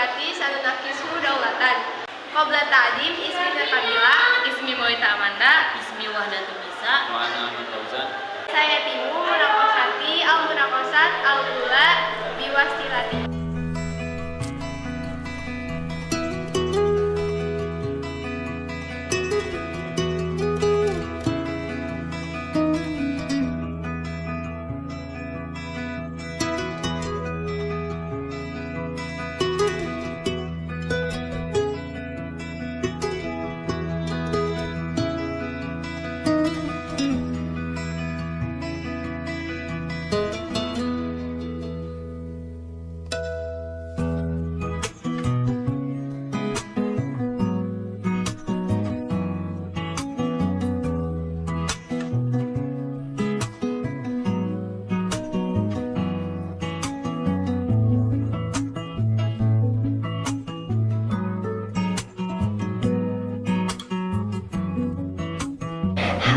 Surati sanunakismu daulatan. Qobla ta'dim ismi Natabila. Ismi Moita Amanda. Ismi Wahdatul Nisa. Wa ana Ahmad Fauzan. Saya timu munakosati al-munakosat al-ula biwastilati.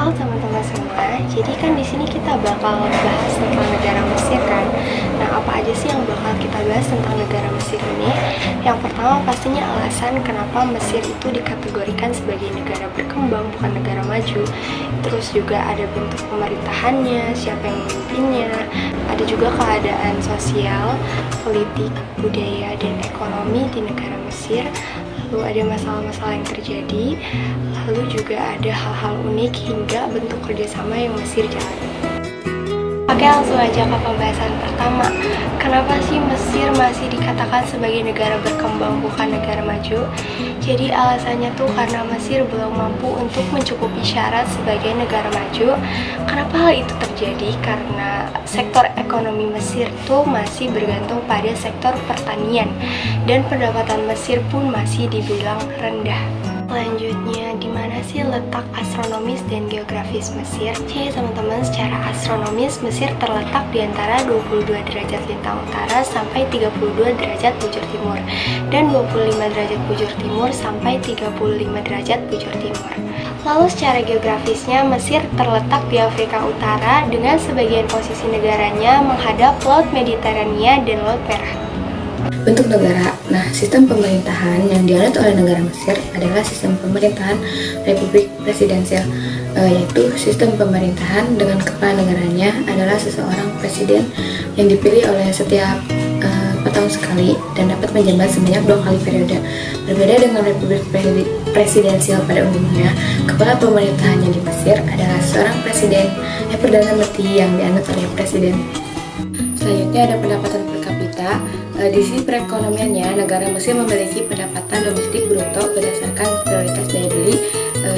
Halo teman-teman semua, jadi kan di sini kita bakal bahas tentang negara Mesir kan. Nah, apa aja sih yang bakal kita bahas tentang negara Mesir ini? Yang pertama pastinya alasan kenapa Mesir itu dikategorikan sebagai negara berkembang bukan negara maju. Terus juga ada bentuk pemerintahannya, siapa yang memimpinnya, ada juga keadaan sosial, politik, budaya, dan ekonomi di negara Mesir. Lalu ada masalah-masalah yang terjadi, lalu juga ada hal-hal unik hingga bentuk kerjasama yang Mesir jalani. Oke, langsung aja ke pembahasan pertama. Kenapa sih Mesir masih dikatakan sebagai negara berkembang bukan negara maju? Jadi alasannya tuh karena Mesir belum mampu untuk mencukupi syarat sebagai negara maju. Kenapa hal itu terjadi? Karena sektor ekonomi Mesir tuh masih bergantung pada sektor pertanian dan pendapatan Mesir pun masih dibilang rendah. Selanjutnya, di mana sih letak astronomis dan geografis Mesir? Jadi teman-teman, secara astronomis Mesir terletak di antara 22 derajat lintang utara sampai 32 derajat bujur timur dan 25 derajat bujur timur sampai 35 derajat bujur timur. Lalu secara geografisnya, Mesir terletak di Afrika Utara dengan sebagian posisi negaranya menghadap Laut Mediterania dan Laut Merah. Bentuk negara. Nah, sistem pemerintahan yang dianut oleh negara Mesir adalah sistem pemerintahan Republik Presidensial, yaitu sistem pemerintahan dengan kepala negaranya adalah seseorang presiden yang dipilih oleh setiap 4 tahun sekali dan dapat menjabat sebanyak 2 kali periode. Berbeda dengan Republik Presidensial pada umumnya, kepala pemerintahannya di Mesir adalah seorang presiden yang perdana menteri yang dianut oleh presiden. Selanjutnya ada pendapatan per kapita. Di sisi perekonomiannya, negara Mesir memiliki pendapatan domestik bruto berdasarkan prioritas daya beli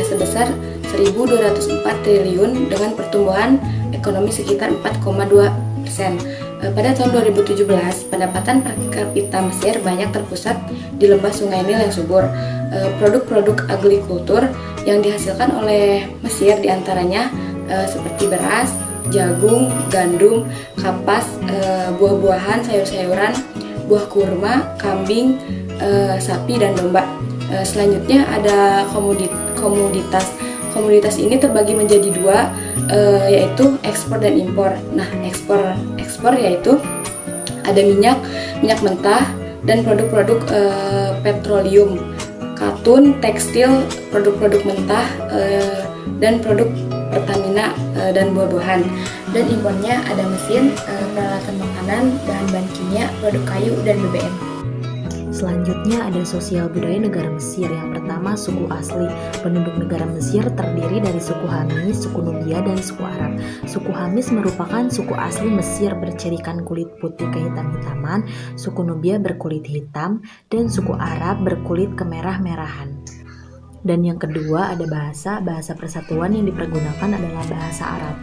sebesar 1.204 triliun dengan pertumbuhan ekonomi sekitar 4,2%. Pada tahun 2017, pendapatan per kapita Mesir banyak terpusat di lembah Sungai Nil yang subur. Produk-produk agrikultur yang dihasilkan oleh Mesir diantaranya seperti beras, jagung, gandum, kapas, buah-buahan, sayur-sayuran, buah kurma, kambing, sapi, dan domba. Selanjutnya ada komoditas. Komoditas ini terbagi menjadi 2, yaitu ekspor dan impor. Nah, ekspor yaitu ada minyak mentah, dan produk-produk petroleum, katun, tekstil, produk-produk mentah, dan produk Pertamina dan buah-buahan. Dan impornya ada mesin, peralatan makanan, bahan-bahan kimia, produk kayu, dan BBM. Selanjutnya ada sosial budaya negara Mesir. Yang pertama, suku asli. Penduduk negara Mesir terdiri dari suku Hamis, suku Nubia, dan suku Arab. Suku Hamis merupakan suku asli Mesir bercirikan kulit putih kehitam-hitaman, suku Nubia berkulit hitam, dan suku Arab berkulit kemerah-merahan. Dan yang kedua ada bahasa persatuan yang dipergunakan adalah bahasa Arab.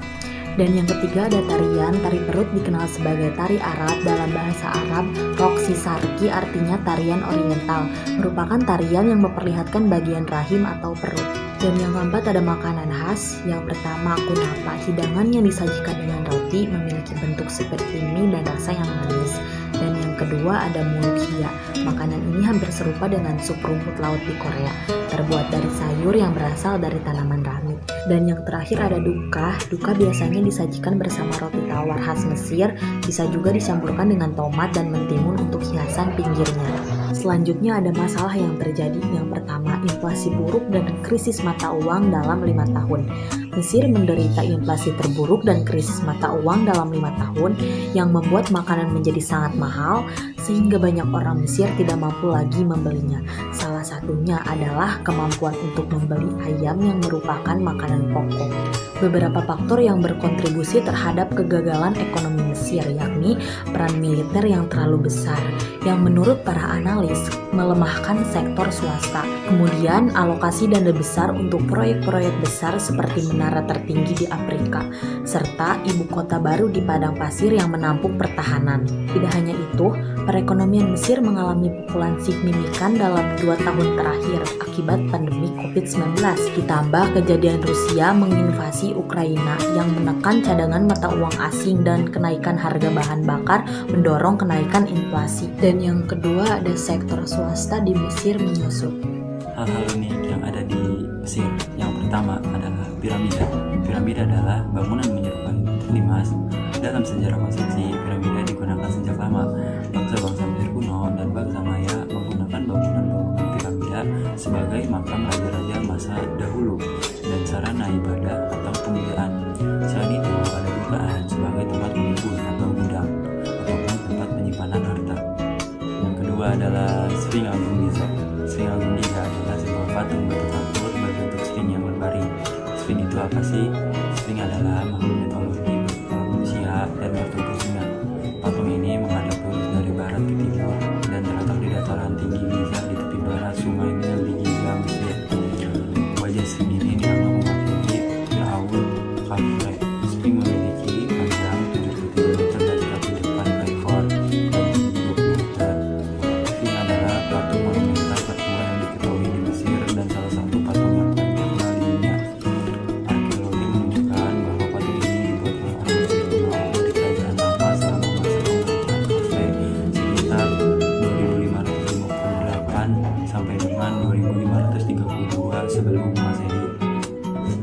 Dan yang ketiga ada tarian. Tari perut dikenal sebagai tari Arab. Dalam bahasa Arab, roksi sarki artinya tarian oriental, merupakan tarian yang memperlihatkan bagian rahim atau perut. Dan yang keempat ada makanan khas. Yang pertama kunapa, hidangan yang disajikan dengan roti, memiliki bentuk seperti mie dan rasa yang manis. Dan yang kedua ada mulkia. Makanan ini hampir serupa dengan sup rumput laut di Korea, terbuat dari sayur yang berasal dari tanaman ramit. Dan yang terakhir ada duka. Duka biasanya disajikan bersama roti tawar khas Mesir, bisa juga dicampurkan dengan tomat dan mentimun untuk hiasan pinggirnya. Selanjutnya ada masalah yang terjadi. Yang pertama, inflasi buruk dan krisis mata uang dalam 5 tahun. Mesir menderita inflasi terburuk dan krisis mata uang dalam 5 tahun yang membuat makanan menjadi sangat mahal sehingga banyak orang Mesir tidak mampu lagi membelinya. Salah satunya adalah kemampuan untuk membeli ayam yang merupakan makanan pokok. Beberapa faktor yang berkontribusi terhadap kegagalan ekonomi Mesir yakni peran militer yang terlalu besar yang menurut para analis melemahkan sektor swasta. Kemudian alokasi dana besar untuk proyek-proyek besar seperti menara tertinggi di Afrika serta ibu kota baru di padang pasir yang menampung pertahanan. Tidak hanya itu, perekonomian Mesir mengalami pukulan signifikan dalam 2 tahun terakhir akibat pandemi COVID-19. Ditambah kejadian Rusia menginvasi Ukraina yang menekan cadangan mata uang asing dan kenaikan harga bahan bakar mendorong kenaikan inflasi. Dan yang kedua ada sektor swasta di Mesir menyusut. Hal-hal unik yang ada di Mesir. Yang pertama adalah piramida. Piramida adalah bangunan menyerupai emas. Dalam sejarah konstruksi, piramida digunakan sejak lama. Bangsa-bangsa Mesir kuno dan bangsa Maya menggunakan bangunan-bangunan piramida sebagai makam raja-raja masa dahulu dan sarana ibadah atau pemujaan. Selain itu, ada dugaan sebagai tempat menimbun atau gudang ataupun tempat penyimpanan harta. Yang kedua adalah Sphinx Agung Giza. Sphinx Agung Giza adalah sebuah patung batu kapur berbentuk Sphinx yang berbaring. Sphinx itu apa sih? Sphinx adalah makhluk mitologi manusia dan bertubuh singa. Patung ini menghadap lurus dari barat ke timur dan terletak di dataran tinggi Giza di tepi barat Sungai Nil di Giza, Mesir. Wajah Sphinx ini dianggap mewakili Firaun Khafre. Sphinx memiliki panjang 73 meter dan kaki depan ekor dan 20 meter. Sphinx adalah patung monumental tertua yang diketahui di Mesir dan salah satu patung yang paling terkenal di dunia. Arkeologi menunjukkan bahwa patung ini dibuat oleh orang Mesir kuno dari kerajaan lama selama masa pemerintahan Khafre sekitar 2558 sampai dengan 2532 sebelum Masehi.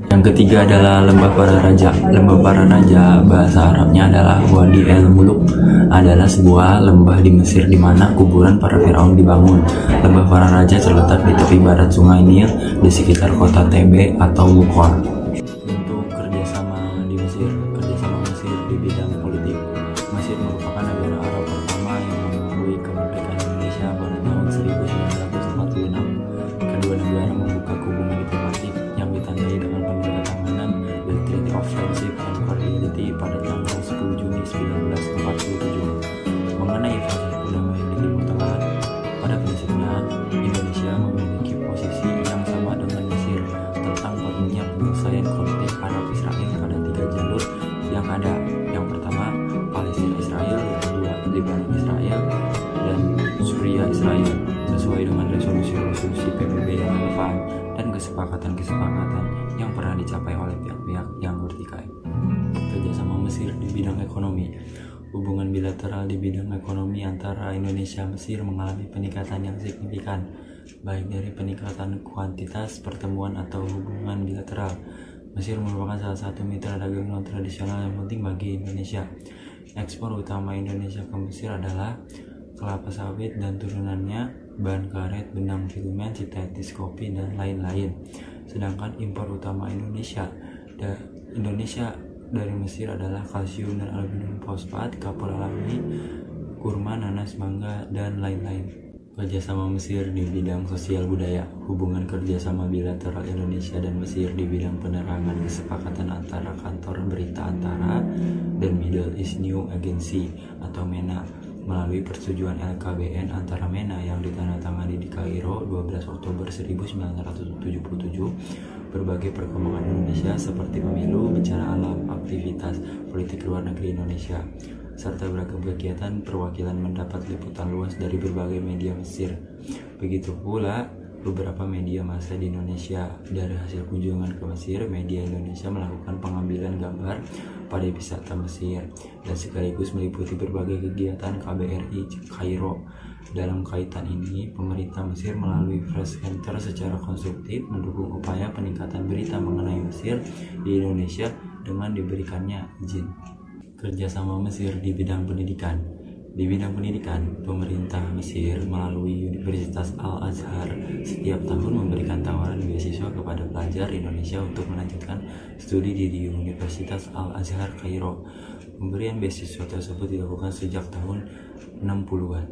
Yang ketiga adalah Lembah Para Raja. Lembah Para Raja bahasa Arabnya adalah Wadi El Muluk, adalah sebuah lembah di Mesir di mana kuburan para firaun dibangun. Lembah Para Raja terletak di tepi barat Sungai Nil di sekitar kota Tebe atau Luqor. Untuk kerjasama di Mesir, kerjasama Mesir di bidang politik. Mesir merupakan negara Arab pertama yang mengakui kemerdekaan Indonesia pada tahun 1946. Kedua negara membuka hubungan diplomatik yang ditandai dengan penandatanganan The Treaty of Friendship and Cordiality pada tanggal 10 Juni 1947. Mengenai proses perdamaian di Timur Tengah, pada prinsipnya Indonesia memiliki posisi yang sama dengan Mesir tentang perlunya penyelesaian konflik Arab-Israel pada 3 jalur yang ada. Yang pertama, Palestina Israel, yang kedua, Lebanon Israel, dan Suriah Israel, sesuai dengan resolusi PBB yang relevan dan kesepakatan-kesepakatan yang pernah dicapai oleh pihak-pihak yang bertikai. Kerjasama Mesir di bidang ekonomi. Hubungan bilateral di bidang ekonomi antara Indonesia dan Mesir mengalami peningkatan yang signifikan, baik dari peningkatan kuantitas pertemuan atau hubungan bilateral. Mesir merupakan salah satu mitra dagang non-tradisional yang penting bagi Indonesia. Ekspor utama Indonesia ke Mesir adalah kelapa sawit dan turunannya, bahan karet, benang filament, sintetis, kopi, dan lain-lain. Sedangkan impor utama Indonesia dari Mesir adalah kalsium dan aluminium fosfat, kapur alami, kurma, nanas, mangga, dan lain-lain. Kerjasama Mesir di bidang sosial budaya. Hubungan kerjasama bilateral Indonesia dan Mesir di bidang penerangan kesepakatan antara kantor berita antara dan Middle East News Agency atau MENA melalui persetujuan LKBN antara MENA yang ditandatangani di Kairo 12 Oktober 1977. Berbagai perkembangan Indonesia seperti pemilu, bencana alam, aktivitas politik luar negeri Indonesia, serta beragam kegiatan perwakilan mendapat liputan luas dari berbagai media Mesir. Begitu pula beberapa media massa di Indonesia. Dari hasil kunjungan ke Mesir, media Indonesia melakukan pengambilan gambar pada wisata Mesir dan sekaligus meliputi berbagai kegiatan KBRI Kairo. Dalam kaitan ini, pemerintah Mesir melalui Press Center secara konstruktif mendukung upaya peningkatan berita mengenai Mesir di Indonesia dengan diberikannya izin. Kerjasama Mesir di bidang pendidikan. Di bidang pendidikan, pemerintah Mesir melalui Universitas Al-Azhar setiap tahun memberikan tawaran beasiswa kepada pelajar Indonesia untuk melanjutkan studi di Universitas Al-Azhar Kairo. Pemberian beasiswa tersebut dilakukan sejak tahun 60-an.